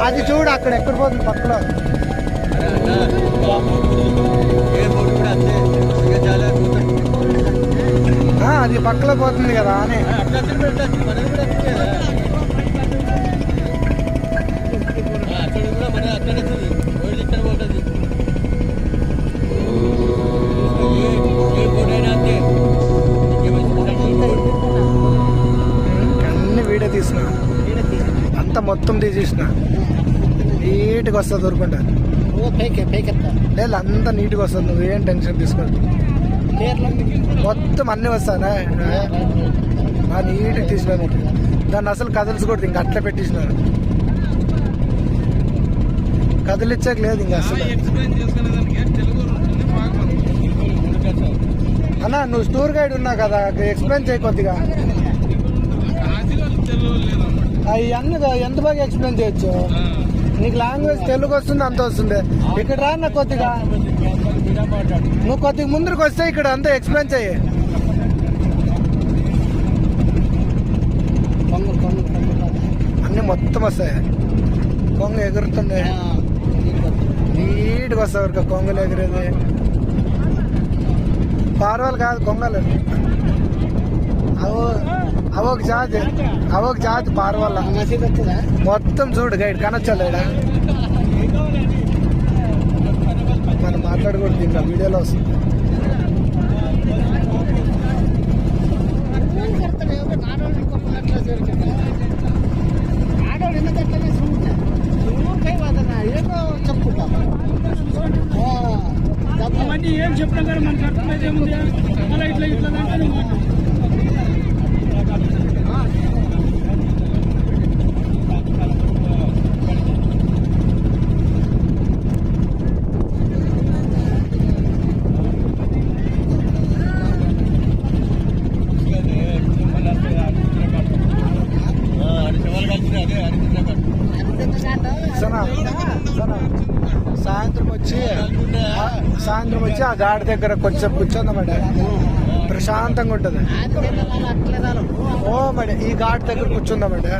అది చూడు అక్కడ ఎక్కడ పోతుంది పక్కలో. అది పక్కలో పోతుంది కదా అని. అన్ని వీడియో తీసిన అంతా మొత్తం తీసేసిన నీట్గా వస్తుంది దొరుకుంటా. లేదు అంతా నీట్గా వస్తుంది, నువ్వేం టెన్షన్ తీసుకోండి. మొత్తం అన్నీ వస్తానా నీట్గా తీసినాను. దాన్ని అసలు కదల్చకూడదు, ఇంకా అట్లా పెట్టేసినాను. కదిలిచ్చాక లేదు ఇంకా అసలు. అన్నా నువ్వు టూర్ గైడ్ ఉన్నావు కదా, ఎక్స్ప్లెయిన్ చేయ కొద్దిగా. అవన్నీ ఎంత బాగా ఎక్స్ప్లెయిన్ చేయొచ్చు. నీకు లాంగ్వేజ్ తెలుగు వస్తుంది, అంత వస్తుంది. ఇక్కడ రా నా కొద్దిగా, నువ్వు కొద్దిగా ముందరికి వస్తే ఇక్కడ అంతా ఎక్స్ప్లెయిన్ చెయ్యి. అన్నీ మొత్తం వస్తాయి. కొంగ ఎగురుతుండే నీట్గా వస్తాయి వరకు కొంగలు ఎగిరేది. పార్వాలు కాదు కొంగలు, అవొక జాతి పార్వాల. మొత్తం చూడు గైడ్ కనొచ్చలేడా. మనం మాట్లాడకూడదు, ఇంకా వీడియోలో వస్తుంది. ఏం చెప్పినా కానీ మనకు అర్థమైతే ఏముంది, అలా ఇట్లా ఇట్లా అంటే సాయంత్రం వచ్చి ఆ గాడి దగ్గర కొంచెం కూర్చోందన్నమాట. ప్రశాంతంగా ఉంటుంది. ఓ మేడం ఈ ఘాట్ దగ్గర కూర్చుందామండి.